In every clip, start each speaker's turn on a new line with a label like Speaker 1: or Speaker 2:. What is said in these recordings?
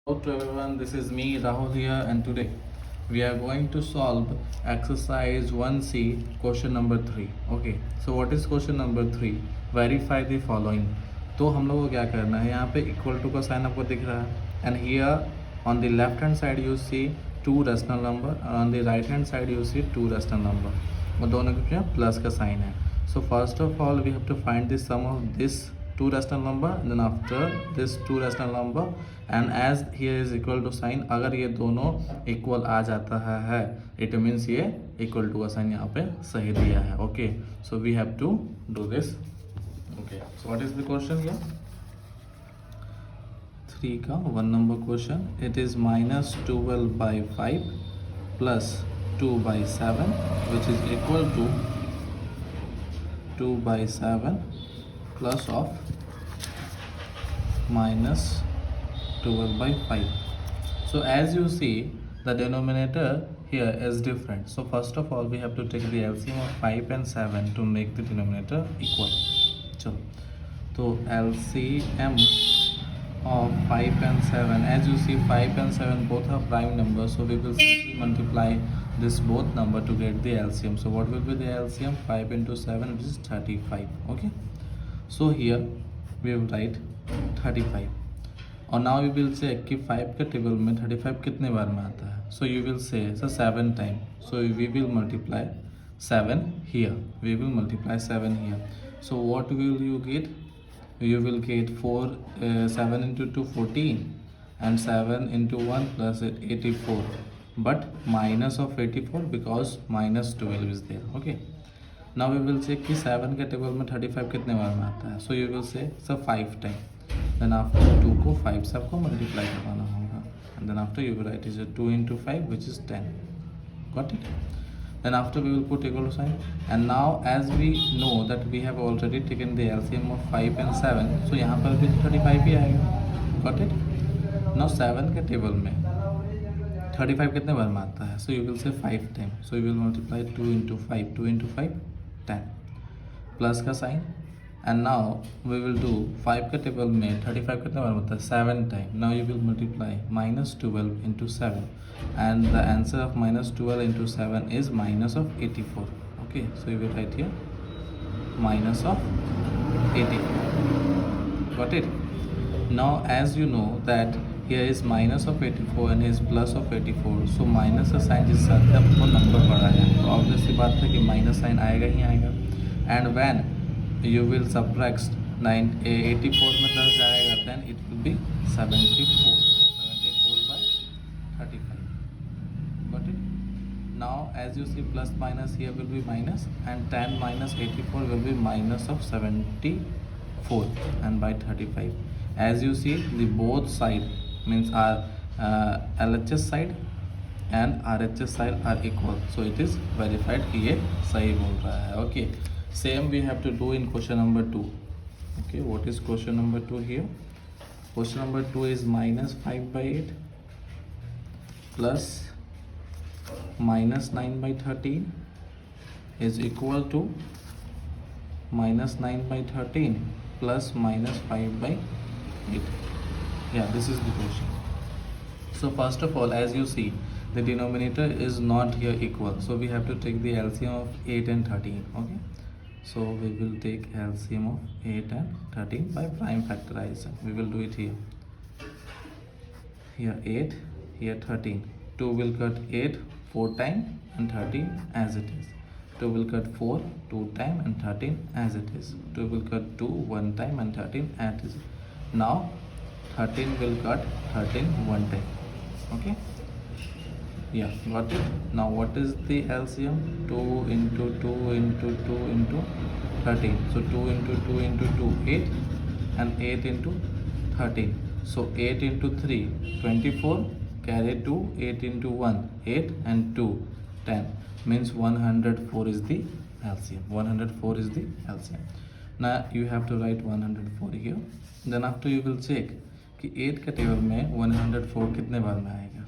Speaker 1: Hello to everyone, this is me Rahul here, and today we are going to solve exercise 1C question number 3. Okay, so what is question number 3? Verify the following. तो हम लोग को क्या करना है, यहाँ पे equal to का साइन आपको दिख रहा है, and here on the left hand side you see two rational number and on the right hand side you see two rational number, और दोनों के बीच प्लस का साइन है. So first of all we have to find the sum of this two rational number, and then after this two rational number, and as here is equal to sign, अगर ये दोनों equal आ जाता है it means ये equal to का sign यहाँ पे सही दिया है. Okay, so we have to do this. Okay, so what is the question here? 3 का 1 number question. It is -12/5 plus 2/7 which is equal to 2/7 plus of minus 12/5. So as you see, the denominator here is different. So first of all we have to take the LCM of 5 and 7 to make the denominator equal. चलो, तो LCM of 5 and 7, as you see 5 and 7 both are prime numbers, so we will simply multiply this both number to get the LCM. So what will be the LCM? 5 into 7, which is 35. Okay, so here we will write 35, और now we will check कि 5 के table में 35 कितने बार में आता है. So you will say so 7 time, so we will multiply 7 here, we will multiply 7 here. So what will you get? You will get 7 into 2 14, and 7 into 1 plus 84, but minus of 84 because minus 12 is there. Okay, now we will check कि 7 के table में 35 कितने बार में आता है. So you will say so 5 time, then after 2 को 5 से आपको multiply करवाना होगा, and then after you will write is 2 into 5 which is 10. Got it? Then after we will put equal to sign, and now as we know that we have already taken the LCM of 5 and 7, so यहाँ पर भी 35 ही आएगा. Got it? Now 7 के table में 35 कितने बार में आता है? So you will say 5 time, so you will multiply 2 into 5, 2 into 5 10 plus का sign, and now we will do 5 के टेबल में 35 कितने बार होता है? 7 time. Now you will multiply -12 into 7, and the answer of -12 into 7 is minus of 84. Okay, so you will write here minus of 84. Got it? Now as you know that here is minus of 84 and here is plus of 84, so minus का sign जिस साथ है आपको number पड़ा है, तो obvious सी बात है कि माइनस साइन आएगा ही आएगा. And when you will subtract 84 में 10 जाएगा, then it will be 74 by 35. Got it? Now as you see plus minus here will be minus, and 10 minus 84 will be minus of 74 and by 35. As you see the both side means our LHS side and RHS side are equal, so it is verified कि ये सही बोल रहा है. Okay, same we have to do in question number 2. Okay, what is question number 2 here? Question number 2 is -5/8 plus -9/13 is equal to -9/13 plus -5/8. Yeah, this is the question. So first of all, as you see, the denominator is not here equal, so we have to take the LCM of 8 and 13. Okay, so we will take LCM of 8 and 13 by prime factorization. We will do it here 8, here 13. 2 will cut 8 4 time and 13 as it is. 2 will cut 4 2 time and 13 as it is. 2 will cut 2 1 time and 13 as it is. Now 13 will cut 13 1 time. Okay, yeah, got it? Now what is the LCM? 2 into 2 into 2 into 13. So 2 into 2 into 2 8, and 8 into 13. So 8 into 3 24, carry 2, 8 into 1 8, and 2 10, means 104 is the LCM. 104 is the LCM. Now you have to write 104 here. Then after you will check कि 8 के table में 104 कितने बार में आएगा.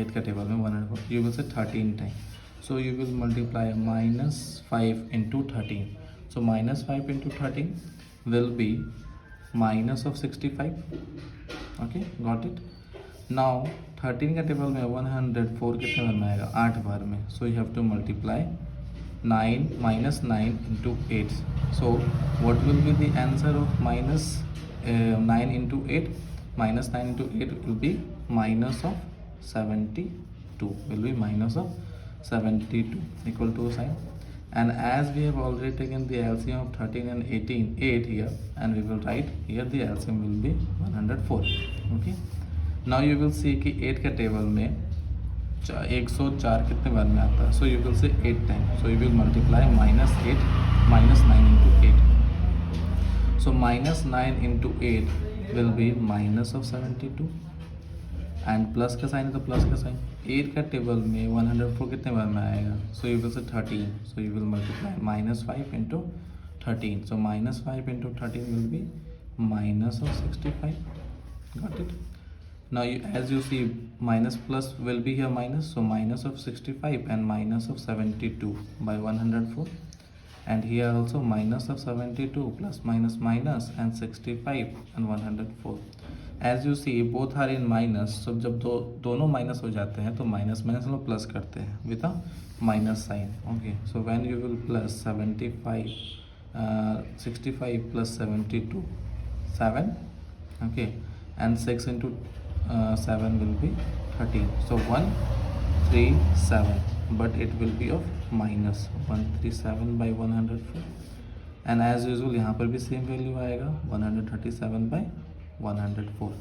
Speaker 1: 8 का table में 104, you will say 13 time, so you will multiply -5 into 13. So -5 into 13 will be minus of 65. Okay, got it? Now 13 का table में 104 कितने बार में आएगा? 8 बार में. So you have to multiply 9 minus 9 into 8. So what will be the answer of minus 9 into 8? Minus 9 into 8 will be minus of 72. Will be minus of 72 equal to sign. And as we have already taken the LCM of 13 and 18, 8 here, and we will write here the LCM will be 104. Okay. Now you will see कि 8 का table में 104 कितने बार में आता है? सो you will say 8 time. So you will multiply minus 8 minus 9 into 8. So minus 9 into 8 will be minus of 72. And plus का sign है तो प्लस का साइन. 8 का टेबल में 104 कितने बार में आएगा? सो you will say 13. So you will multiply minus 5 into 13. So minus 5 into 13 will be minus of 65. Got it? Now as you see, minus plus will be here minus, so minus of 65 and minus of 72 by 104, and here also minus of 72 plus minus minus and 65 and 104. As you see both are in minus, so जब दोनों minus हो जाते हैं तो minus minus हम लोग plus करते हैं with a minus sign. Okay, so when you will plus 75 65 plus 72 7. Okay, and 6 into 7 will be 13. So 137, but it will be of minus 137 by 104. And as usual यहाँ पर भी सेम वैल्यू आएगा 137 by 104.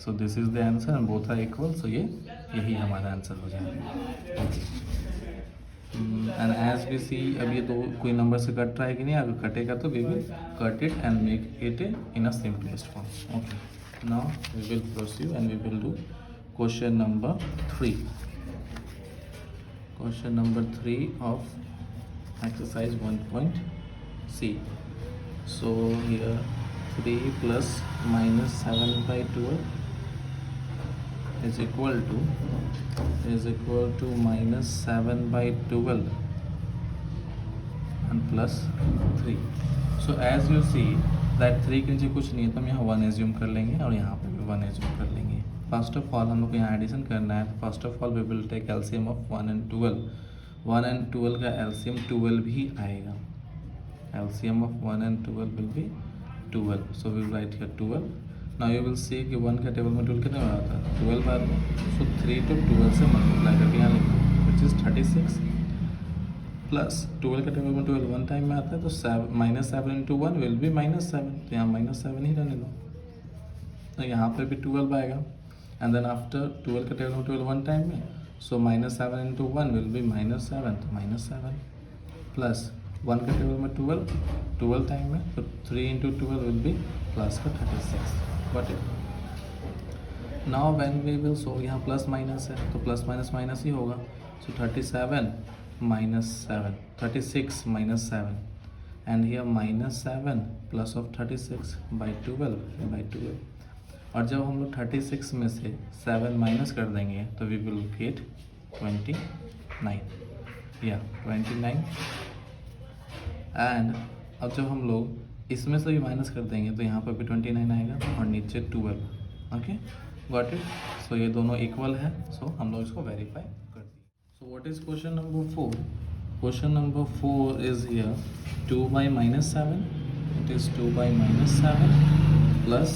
Speaker 1: So this is the answer and both are equal. So यही हमारा answer हो जाएगा. And as we सी, अब ये तो कोई नंबर से कट रहा है कि नहीं, अगर कटेगा तो we will cut it and make it in a simplest form. Okay, now we will proceed and we will do question number 3. Question number 3 of exercise 1.c. So here 3 plus minus 7 by 12 is equal to minus 7 by 12 and plus 3. So as you see that 3 के नीचे कुछ नहीं है तो हम यहाँ 1 assume कर लेंगे और यहाँ पे भी 1 एज्यूम कर लेंगे. फर्स्ट ऑफ ऑल हम लोग को यहाँ एडिशन करना है. First of all we will take LCM of 1 and 12. 1 and 12 का एलसीएम 12 ही आएगा. LCM of 1 and 12 will be 12. So we will write here 12. Now you will see कि 1 का टेबल में 12 कितने बार आता है? 12 बार में. सो 3 to 12 से मल्टीप्लाई करके यहाँ लिखो विच इज़ 36 प्लस 12 का टेबल में 12 1 टाइम में आता है तो minus 7 into 1 will be minus 7. तो यहाँ माइनस 7 ही रहने दो. तो यहाँ पर भी 12 आएगा. एंड देन आफ्टर 12 का टेबल में 12 1 टाइम में, so minus 7 into 1 will be minus 7. तो माइनस 7 प्लस 1 का टेबल में 12 टाइम में, तो 3 इंटू 12 विल बी प्लस का 36. Got it? Now when we will solve, यहाँ प्लस माइनस है तो प्लस माइनस माइनस ही होगा. सो 37 minus 7, 36 minus 7, and here minus 7 plus of 36 by 12. और जब हम लोग 36 में से 7 माइनस कर देंगे तो we will get 29. Yeah, 29. And अब जब हम लोग इसमें से भी माइनस कर देंगे तो यहाँ पर भी 29 आएगा और नीचे 12. Okay, got it? सो ये दोनों इक्वल है. सो हम लोग इसको वेरीफाई कर दिए. सो what is question number 4? Question number 4 is here 2 by minus 7. It is 2 by minus 7 plus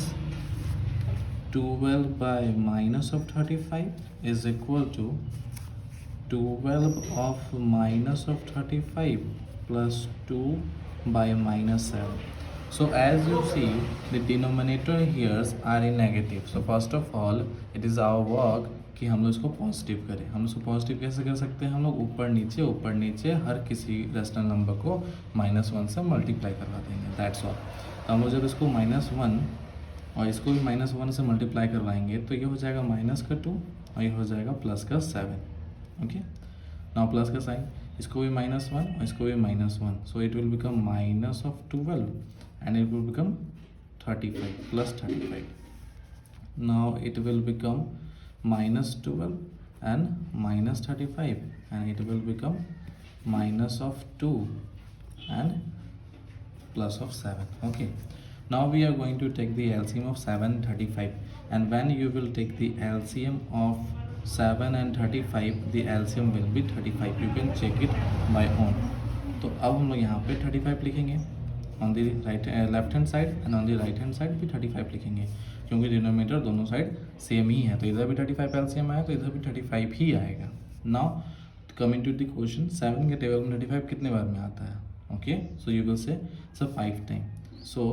Speaker 1: 12 by minus of 35 is equal to 12 of minus of 35 plus 2 by minus 7. So as you see, the denominator here are in negative. So first of all, it is our work कि हम लोग इसको positive करें. हम इसको positive कैसे कर सकते हैं? हम लोग ऊपर नीचे हर किसी रेशनल नंबर को -1 से मल्टीप्लाई करवा देंगे. That's all. तो हम लोग जब इसको -1 और इसको भी -1 से मल्टीप्लाई करवाएंगे तो ये हो जाएगा -2 और ये हो जाएगा +7. ओके, नाउ प्लस का साइन, इसको भी -1 और इसको भी -1. So it will become minus of 12 and it will become 35 plus 35. Now it will become minus 12 and minus 35 and it will become minus of 2 and plus of 7. Okay, Now we are going to take the LCM of 7 and 35, and when you will take the LCM of 7 and 35, the LCM will be 35. You can check it by own. तो अब हम लोग यहाँ पे 35 लिखेंगे on the right left hand side, and on the right hand side भी 35 लिखेंगे, क्योंकि डिनोमिनेटर दोनों साइड सेम ही है, तो इधर भी 35 एलसीएम आया तो इधर भी 35 ही आएगा. Now coming to the question, 7 के टेबल में 35 कितने बार में आता है? Okay, so you will say 5 time. So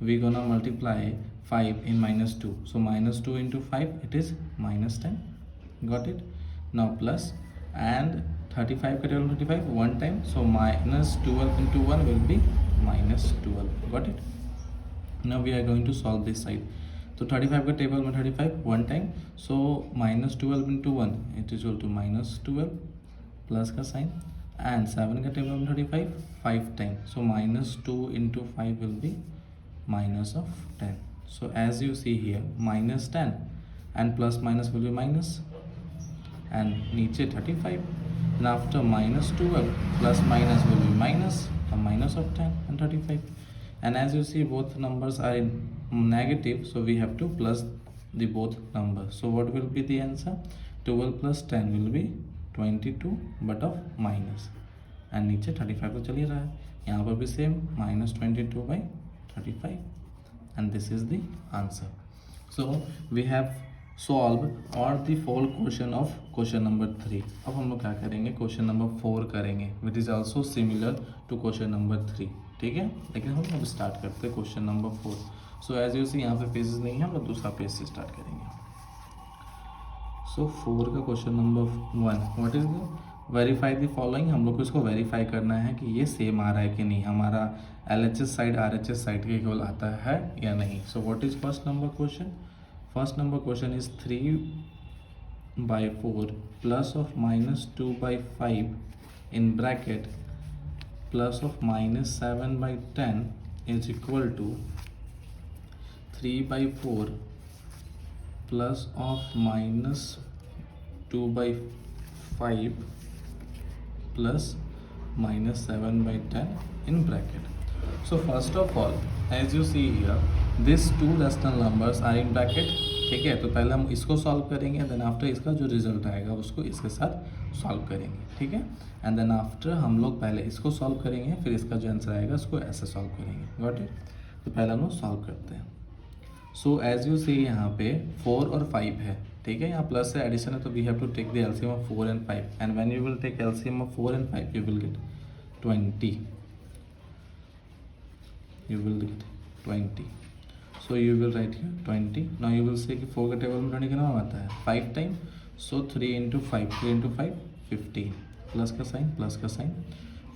Speaker 1: we gonna multiply 5 in -2. So -2 into 5, it is -10. Got it? Now plus, and 35 का table 35 one time. So -12 into 1 will be -12. Got it? Now we are going to solve this side. तो 35 का table में 35 one time. So -12 into 1, it is equal to -12 plus का sign, and 7 का table में 35 5 time. So -2 into 5 will be minus of 10. So as you see here, -10 and plus minus will be minus, and नीचे 35, and after -12 plus minus will be minus, a minus of 10 and 35. And as you see, both numbers are in negative, so we have to plus the both numbers. So what will be the answer? 12 plus 10 will be 22, but of minus, and नीचे 35 तो चल ही रहा है, यहाँ पर भी same -22 by 35, and this is the answer. So we have solved all the 4 question of question number 3. अब हम लोग क्या करेंगे, क्वेश्चन नंबर 4 करेंगे, which is also similar to question number 3. ठीक है, लेकिन हम अब स्टार्ट करते हैं question number 4. So as you see यहाँ पे पेजेस नहीं है, हम लोग दूसरा पेज से स्टार्ट करेंगे. सो 4 का question number 1, what is the verify the following. हम लोग को इसको वेरीफाई करना है कि ये सेम आ रहा है कि नहीं, हमारा LHS साइड RHS साइड के इक्वल आता है या नहीं. So what is first number question? First number question is 3/4 plus of -2/5 in bracket plus of -7/10 is equal to 3/4 plus of -2/5 plus -7/10 in bracket. So first of all, as you see here, these two rational numbers are in bracket. ठीक है, तो पहले हम इसको solve करेंगे, then after इसका जो result आएगा उसको इसके साथ सॉल्व करेंगे. ठीक है, एंड देन आफ्टर हम लोग पहले इसको सॉल्व करेंगे, फिर इसका जो आंसर आएगा उसको ऐसे सॉल्व करेंगे. Got it? तो पहले हम लोग सॉल्व करते हैं. सो एज यू सी यहाँ पे 4 और 5 है. ठीक है, यहाँ प्लस से एडिशन है, तो we have to take the LCM of 4 and 5, and when you will take LCM of 4 and 5 you will get 20. You will get 20. So you will write here 20. Now you will say कि 4 का table में 20 कितना आता है 5 time. So 3 into 5, 15 plus का sign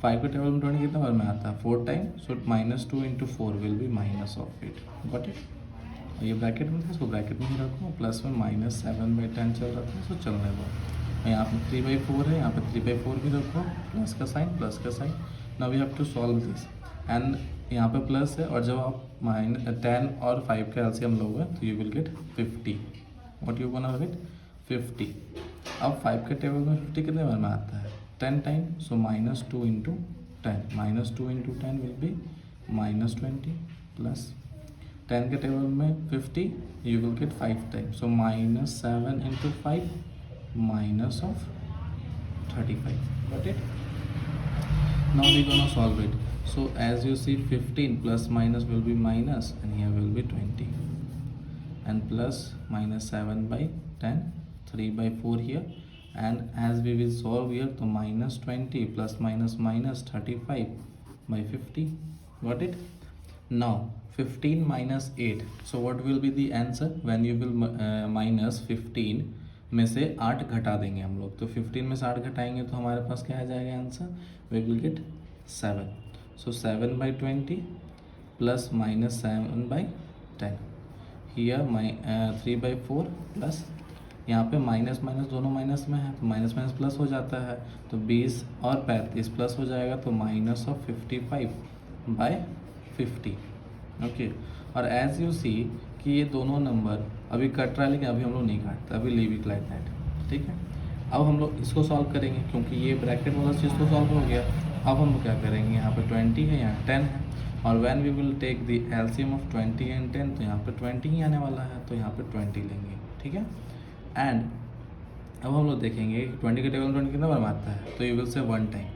Speaker 1: 5 का table में 20 कितना बार में आता है 4 time. So -2 into 4 will be -8. Got it? और ये ब्रैकेट में था, इसको ब्रैकेट में ही रखो, प्लस में -7/10 चल रहा था, सो चलने दो. यहाँ पे 3/4 है, यहाँ पे 3/4 भी रखो, प्लस का sign. Now we have to solve this, and यहाँ पे प्लस है, और जब आप -10 और 5 का एलसीएम लोगे तो you will gate 50. What you gonna get 50. अब 5 के टेबल में 50 कितने बार में आता है 10 time. So -2 into 10, -2 into 10 will be -20 plus 10 के टेबल में 50, you will gate 5 time. So -7 into 5 minus of 35. Got it? Now we gonna solve it. So as you see, 15 plus minus will be minus, and here will be 20, and plus -7/10, 3/4 here, and as we will solve here, so -20 plus -35/50. Got it? Now 15 minus 8. So what will be the answer when you will minus 15 में से 8 घटा देंगे हम लोग. तो 15 में से 8 घटाएंगे तो हमारे पास क्या आ जाएगा answer? We will get 7. So 7/20 plus -7/10. Here 3/4 plus, यहाँ पे माइनस दोनों माइनस में है, तो माइनस प्लस हो जाता है, तो 20 और 35 प्लस हो जाएगा, तो -55/50. ओके, और एज यू सी कि ये दोनों नंबर अभी कट रहा है, लेकिन अभी हम लोग नहीं काटते, अभी लीव इट लाइक दैट. ठीक है, अब हम लोग इसको सॉल्व करेंगे, क्योंकि ये ब्रैकेट वाला चीज़ तो सॉल्व हो गया. अब हम लोग क्या करेंगे, यहाँ पे 20 है, यहाँ 10 है, और when we will take the LCM of 20 and 10, तो यहाँ पे 20 ही आने वाला है, तो यहाँ पे 20 लेंगे, ठीक है। एंड अब हम लोग देखेंगे 20 के टेबल में 20 कितना बार मारता है, तो you will say 1 time,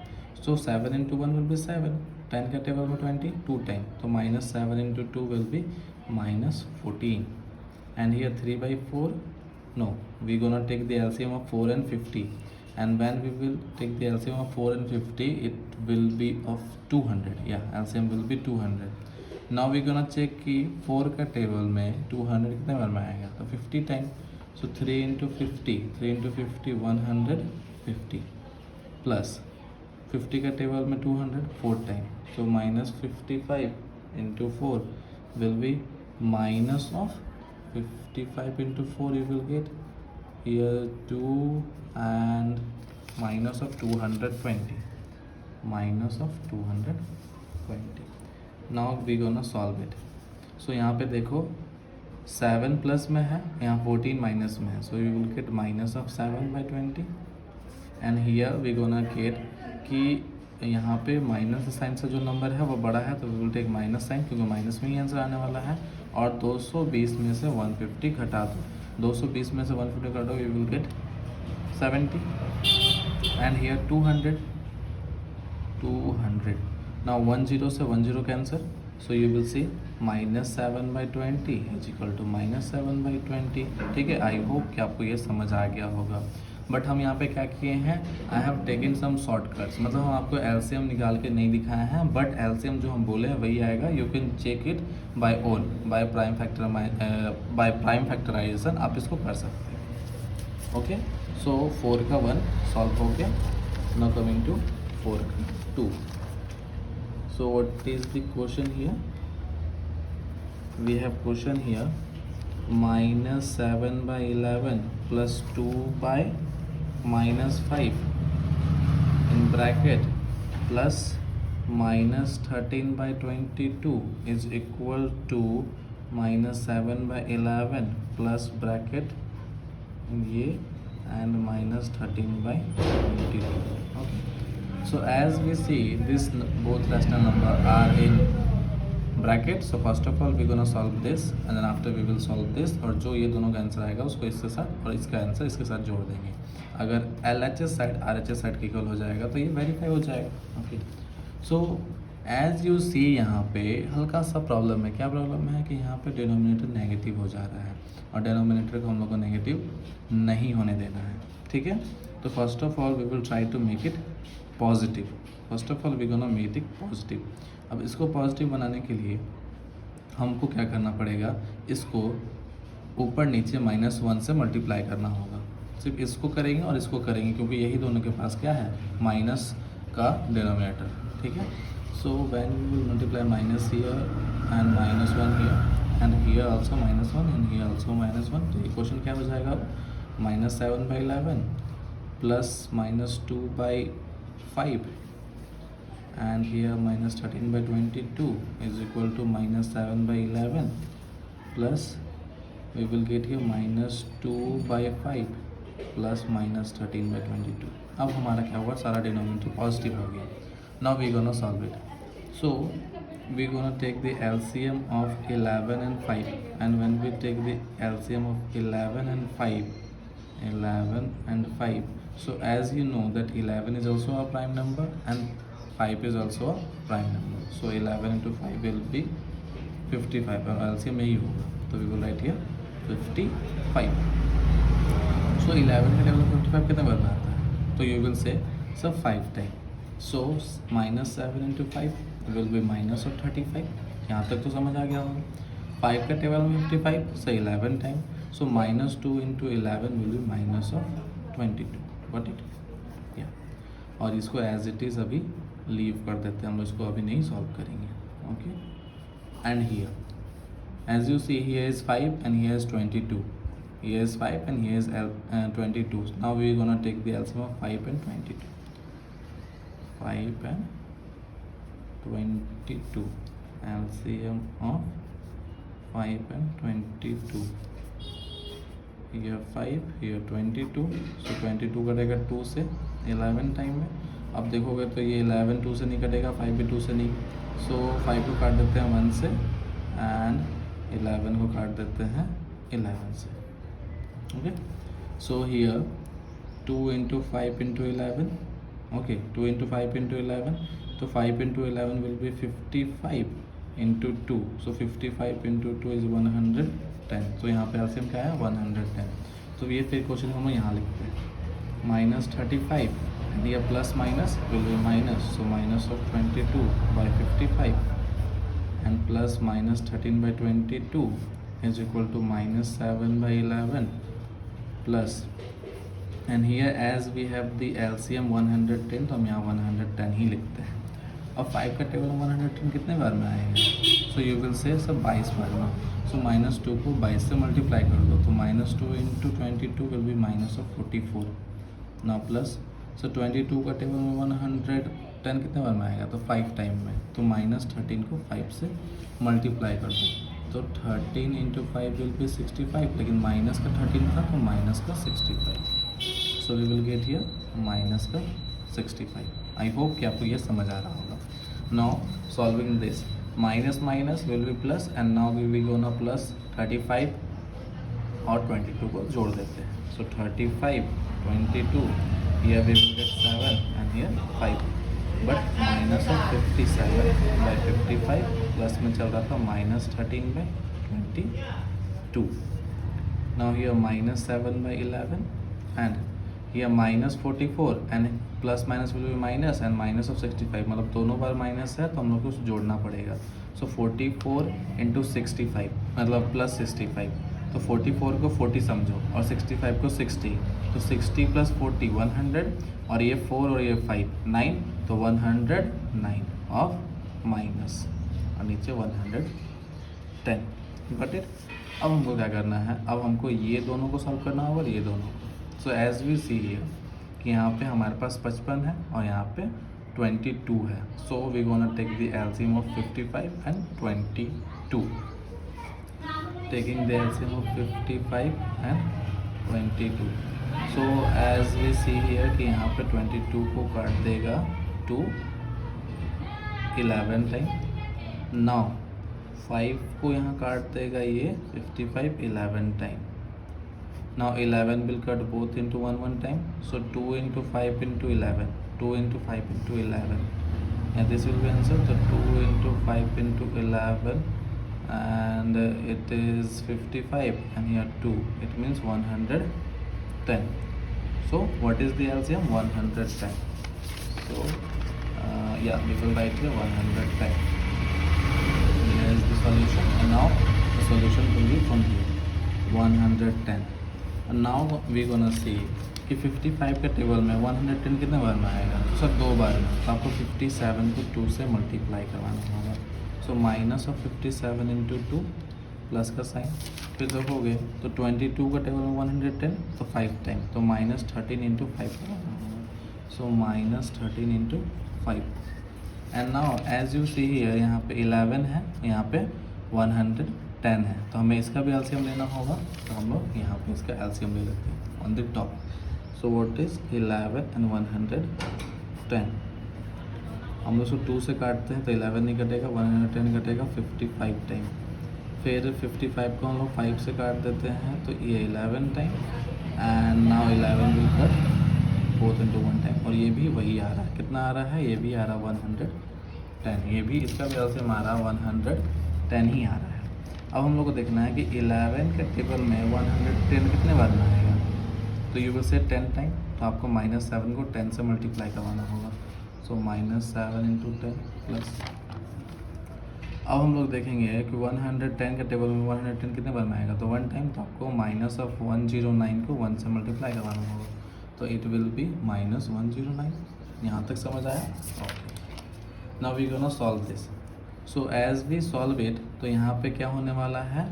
Speaker 1: so 7 into 1 will B 7, 10 के टेबल में 20 2 टाइम, तो -7 into 2 will be -14, and here 3/4, no, we gonna take the LCM of 4 and 50, and when we will take the LCM of 4 and 50 it will be of 200, yeah, LCM will be 200. now we gonna check कि 4 का table में 200 कितने बार में आएगा, तो 50 time, so 3 into 50 150 plus 50 का table में 200 4 time, so -55 into 4 will be minus of 55 into 4, you will get here 2 and minus of 220, minus of 220. now we gonna solve it. so यहाँ पे देखो 7 प्लस में है, यहाँ 14 माइनस में है, so you will get minus of 7/20, and here we gonna get कि यहाँ पे माइनस साइन से जो नंबर है वो बड़ा है, तो we will take minus sign, क्योंकि माइनस में ही आंसर आने वाला है, और 220 में से 150 घटा दो, 220 में से 150 घटाओ, you will get 70, and here 200 now 10 से 10 cancel, so you will see -7/20 is equal to -7/20, ठीक है। आई होप कि आपको ये समझ आ गया होगा। बट हम यहाँ पे क्या किए हैं, I have taken some shortcuts, मतलब हम आपको एलसीएम निकाल के नहीं दिखाए हैं, बट एलसीएम जो हम बोले हैं वही आएगा। You can check it by own, by prime factorization आप इसको कर सकते हैं। ओके, सो 4 का 1 सॉल्व हो गया। नाउ कमिंग टू 4 का 2। So what is the question here? We have question here -7/11 plus 2/-5 in bracket plus -13/22 is equal to -7/11 plus bracket ये and -13/22. Okay, so as we see this both rational number are in bracket. So first of all we gonna solve this and then after we will solve this, और जो ये दोनों का answer आएगा उसको इसके साथ और इसका आंसर इसके साथ जोड़ देंगे। अगर LHS साइड RHS साइड के इक्वल हो जाएगा तो ये वेरीफाई हो जाएगा। Okay, so as you see यहाँ पे हल्का सा प्रॉब्लम है। क्या प्रॉब्लम है कि यहाँ पे डिनोमिनेटर नेगेटिव हो जा रहा है, और डिनोमिनेटर को हम लोग को नेगेटिव नहीं होने देना है, ठीक है। तो first of all we will try to make it positive. First of all we gonna make it positive. अब इसको पॉजिटिव बनाने के लिए हमको क्या करना पड़ेगा, इसको ऊपर नीचे -1 से मल्टीप्लाई करना होगा। सिर्फ इसको करेंगे और इसको करेंगे, क्योंकि यही दोनों के पास क्या है, माइनस का डिनोमिनेटर, ठीक है। So when we will multiply minus here and -1 here and here also -1 and here also -1, तो ये क्वेश्चन क्या हो जाएगा, -7/11 plus -2/5 and here -13/22 is equal to -7/11 plus we will get here -2/5 plus -13/22। अब हमारा क्या हुआ, सारा डिनोमिनेटर पॉजिटिव हो गया। Now we gonna solve it. So we gonna take the LCM of 11 and 5, and when we take the LCM of 11 and 5, so as you know that 11 is also a prime number and 5 is also a prime number, so 11 into 5 will be 55, और LCM यही होगा, तो we will write here 55. so 11 के table में 55 कितने बार आता है, तो you will say sir 5 time, so -7 into 5 will be minus of 35। यहाँ तक तो समझ आ गया होगा। 5 का टेबल में 55, so 11 time, so -2 into 11 will be -22। Got it? Yeah, और इसको एज इट इज़ अभी लीव कर देते हैं हम लोग, इसको अभी नहीं सॉल्व करेंगे। Okay, and here as you see here is 5 and here is 22, here is 5 and here is 22। Now we gonna take the LCM of 5 and 22, 5 and 22, LCM of 5 and 22, here 5 here 22, so 22 कटेगा 2 से 11 time में। अब देखोगे तो ये 11 2 से नहीं कटेगा, 5 भी 2 से नहीं, सो 5 को काट देते हैं 1 से एंड 11 को काट देते हैं 11 से. Okay, so here 2 into 5 into 11. Okay, 2 into 5 into 11. So 5 into 11 will be 55 into 2. So 55 into 2 is 110. So यहाँ पे LCM क्या है 110. तो ये फिर क्वेश्चन हम यहाँ लिखते हैं -35 and here plus minus will be minus. So minus of 22 by 55 and plus minus 13 by 22 is equal to minus 7 by 11 plus, and here as we have the LCM 110 तो हम यहाँ 110 ही लिखते हैं. अब 5 का टेबल 110 कितने बार में आएगा? सो यू विल से सब 22 बार में. सो -2 को 22 से मल्टीप्लाई कर दो तो -2 into 22 will be minus of 44. ना प्लस, सो 22 का टेबल में 110 कितने बार में आएगा? तो 5 टाइम में. तो -13 को 5 से मल्टीप्लाई कर दो तो 13 into 5 विल बी 65, लेकिन माइनस का 13 था तो माइनस का 65. So we will get here minus का 65. आई होप कि आपको ये समझ आ रहा होगा. Now solving this, minus minus will be plus and now we will gonna plus 35 और 22 को जोड़ देते हैं. So 35 22 here we will get 7 and here 5. But minus of 57 by 55 plus में चल रहा था -13 by 22. Now here -7 by 11 and here -44 and plus minus will be minus and minus of 65, मतलब दोनों बार माइनस है तो हम लोग को जोड़ना पड़ेगा. सो 44 इंटू 65 मतलब प्लस 65. तो 44 को 40 समझो और 65 को 60. तो 60 प्लस 40 100 और ये 4 और ये 5 9, तो 109 ऑफ माइनस और नीचे 110. Got it. अब हमको क्या करना है? अब हमको ये दोनों को सॉल्व करना होगा और ये दोनों को. So as we see here कि यहाँ पे हमारे पास 55 है और यहाँ पे 22 है. So we gonna take the LCM of 55 and 22. Taking the LCM of 55 and 22. So as we see here कि यहाँ पे 22 को काट देगा 2 11 टाइम. नाउ 5 को यहाँ काट देगा ये 55 11 time. Now 11 will cut both into 1 time. So 2 into 5 into 11. 2 into 5 into 11. And this will be answer. So 2 into 5 into 11. And it is 55. And here 2. It means 110. So what is the LCM? 110. So yeah, we will write here 110. Here is the solution. And now the solution will be from here. 110. Now we gonna see कि 55 के table में 110 कितने बार में आएगा? तो sir 2 बार में. तो आपको 57 को 2 से मल्टीप्लाई करवाना होगा. So minus of 57 into 2 plus का साइन. फिर देखोगे तो 22 का टेबल में 110 तो 5 टाइम. तो -13 इंटू 5 करवाना होगा. So -13 into 5. And now as you see here यहाँ पे 11 है, यहाँ पे 110 है. तो हमें इसका भी एलसीएम लेना होगा. तो हम लोग यहाँ पे इसका एलसीएम ले लेते हैं on the top. So what is 11 and 110. हम लोग उसको 2 से काटते हैं तो 11 नहीं कटेगा, 110 कटेगा 55 टाइम. फिर 55 को हम लोग 5 से काट देते हैं तो ये 11 time. And now 11 will cut both into 1 time. और ये भी वही आ रहा है. कितना आ रहा है? ये भी आ रहा है 110. ये भी इसका भी एलसीएम आ रहा है 110 ही आ रहा है. अब हम लोग को देखना है कि 11 के टेबल में 110 कितने बार में आएगा? तो यू विल से 10 टाइम. तो आपको -7 को 10 से मल्टीप्लाई करवाना होगा. सो -7 इंटू 10 प्लस. अब हम लोग देखेंगे कि 110 के टेबल में 110 कितने बार में आएगा? तो 1 टाइम. तो आपको माइनस ऑफ 109 को 1 से मल्टीप्लाई करवाना होगा. तो इट विल बी -109. यहाँ तक समझ आया? Okay. Now we gonna solve this. So as we solve it तो यहाँ पे क्या होने वाला है?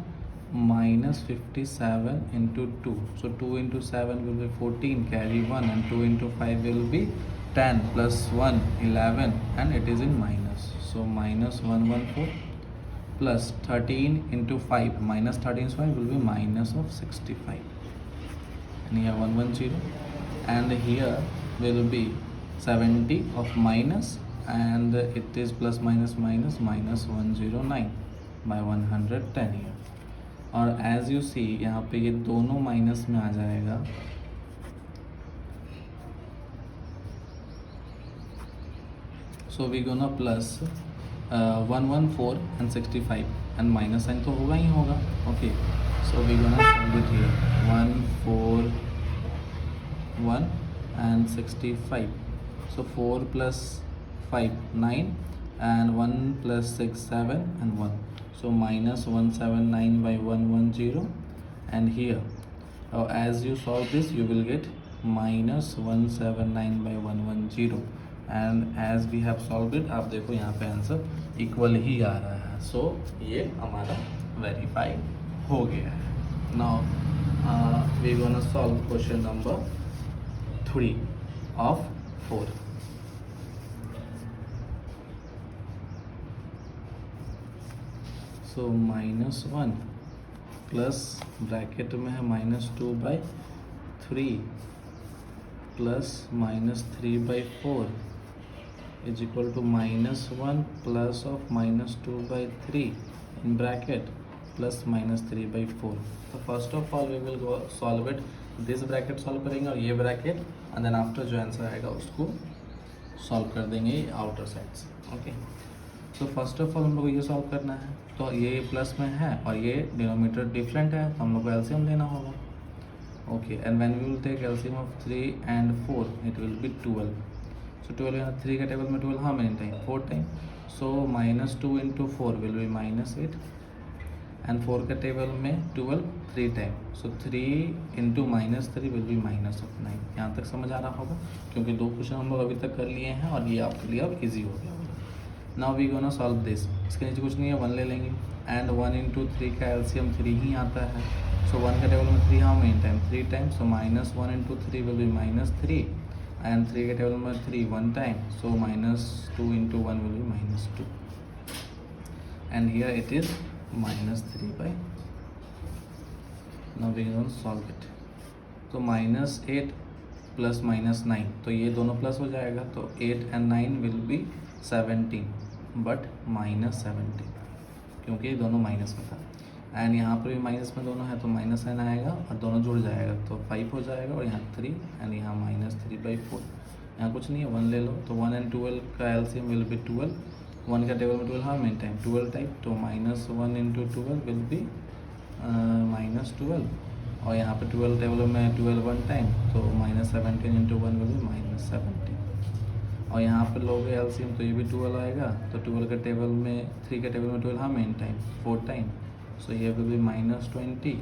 Speaker 1: -57 into 2. So 2 into 7 will be 14 carry 1 and 2 into 5 will be 10 plus 1 11 and it is in minus. So -114 plus 13 into 5 -13 5 will be minus of 65 and here 110 and here will be 70 of minus and it is plus minus minus minus 109 by 110 here. और as you see यहाँ पे ये दोनों minus में आ जाएगा, so we gonna plus 114 and 65 and minus sign तो होगा ही होगा. Okay, so we gonna solve it here. 141 and 65. So 4 plus 5 9 and 1 plus 6 7 and 1. So minus 179 by 110, and here as you solve this you will get minus 179 by 110, and as we have solved it आप देखो यहाँ पे answer equal ही आ रहा है. सो ये हमारा verify हो गया है. Now we gonna solve question number 3 of 4. So -1 plus bracket में है -2/3 plus -3/4 is equal to -1 plus of -2/3 in bracket plus -3/4. तो first of all we will go solve it. This bracket solve करेंगे और ये bracket, and then after जो answer आएगा उसको solve कर देंगे आउटर साइड से. ओके, तो फर्स्ट ऑफ ऑल हम लोग को ये सॉल्व करना है. तो ये प्लस में है और ये डिनोमीटर डिफरेंट है, तो हम लोग को एलसीएम लेना होगा. Okay, and when we will take LCM of 3 and 4 it will be 12. So 12 यहाँ 3 के टेबल में 12 how many time 4 time. So -2 into 4 will be -8 and 4 के टेबल में 12 3 time. So 3 into -3 will be -9. यहाँ तक समझ आ रहा होगा क्योंकि दो क्वेश्चन हम लोग अभी तक कर लिए हैं और ये आपके लिए अब ईजी हो गया होगा. Now we gonna solve this. इसके नीचे कुछ नहीं है, 1 ले लेंगे एंड 1 into 3 का एलसीएम 3 ही आता है. सो 1 के टेबल में 3 how many time 3 time. So -1 into 3 will be -3 and 3 के टेबल में 3 1 time. So -2 into 1 will be -2 and here it is -3/. Now we gonna solve it. तो -8 प्लस -9, तो ये दोनों प्लस हो जाएगा. तो 8 and 9 विल बी 17 बट -17 क्योंकि ये दोनों माइनस में था. एंड यहाँ पर भी माइनस में दोनों है तो माइनस साइन आएगा और दोनों जुड़ जाएगा तो 5 हो जाएगा. और यहाँ 3 एंड यहाँ -3/4. यहाँ कुछ नहीं है, 1 ले लो. तो 1 and 12 का एलसीएम विल बी 12. 1 का टेबल में 12 हाउ मेनी टाइम 12 टाइम. तो -1 into 12 विल बी -12 और यहाँ पे 12 टेबल में 12 1 टाइम. तो -17 into 1 विल बी -17. और यहाँ पे लोगे एलसीएम तो ये भी 12 आएगा. तो 12 के टेबल में 3 के टेबल में 12 हाँ मेन टाइम 4 टाइम. सो ये विल बी -20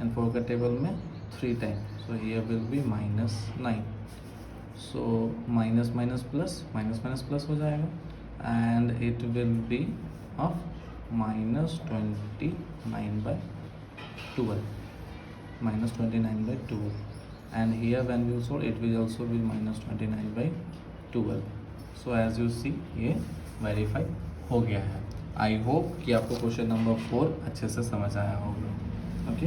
Speaker 1: एंड 4 के टेबल में 3 टाइम. सो ये will be -9. So minus minus plus हो जाएगा and it will B of -29/12 -29/12. and here when we solve it will also be -29/12. so as you see ये verify हो गया है. आई होप कि आपको क्वेश्चन नंबर 4 अच्छे से समझ आया होगा. ओके.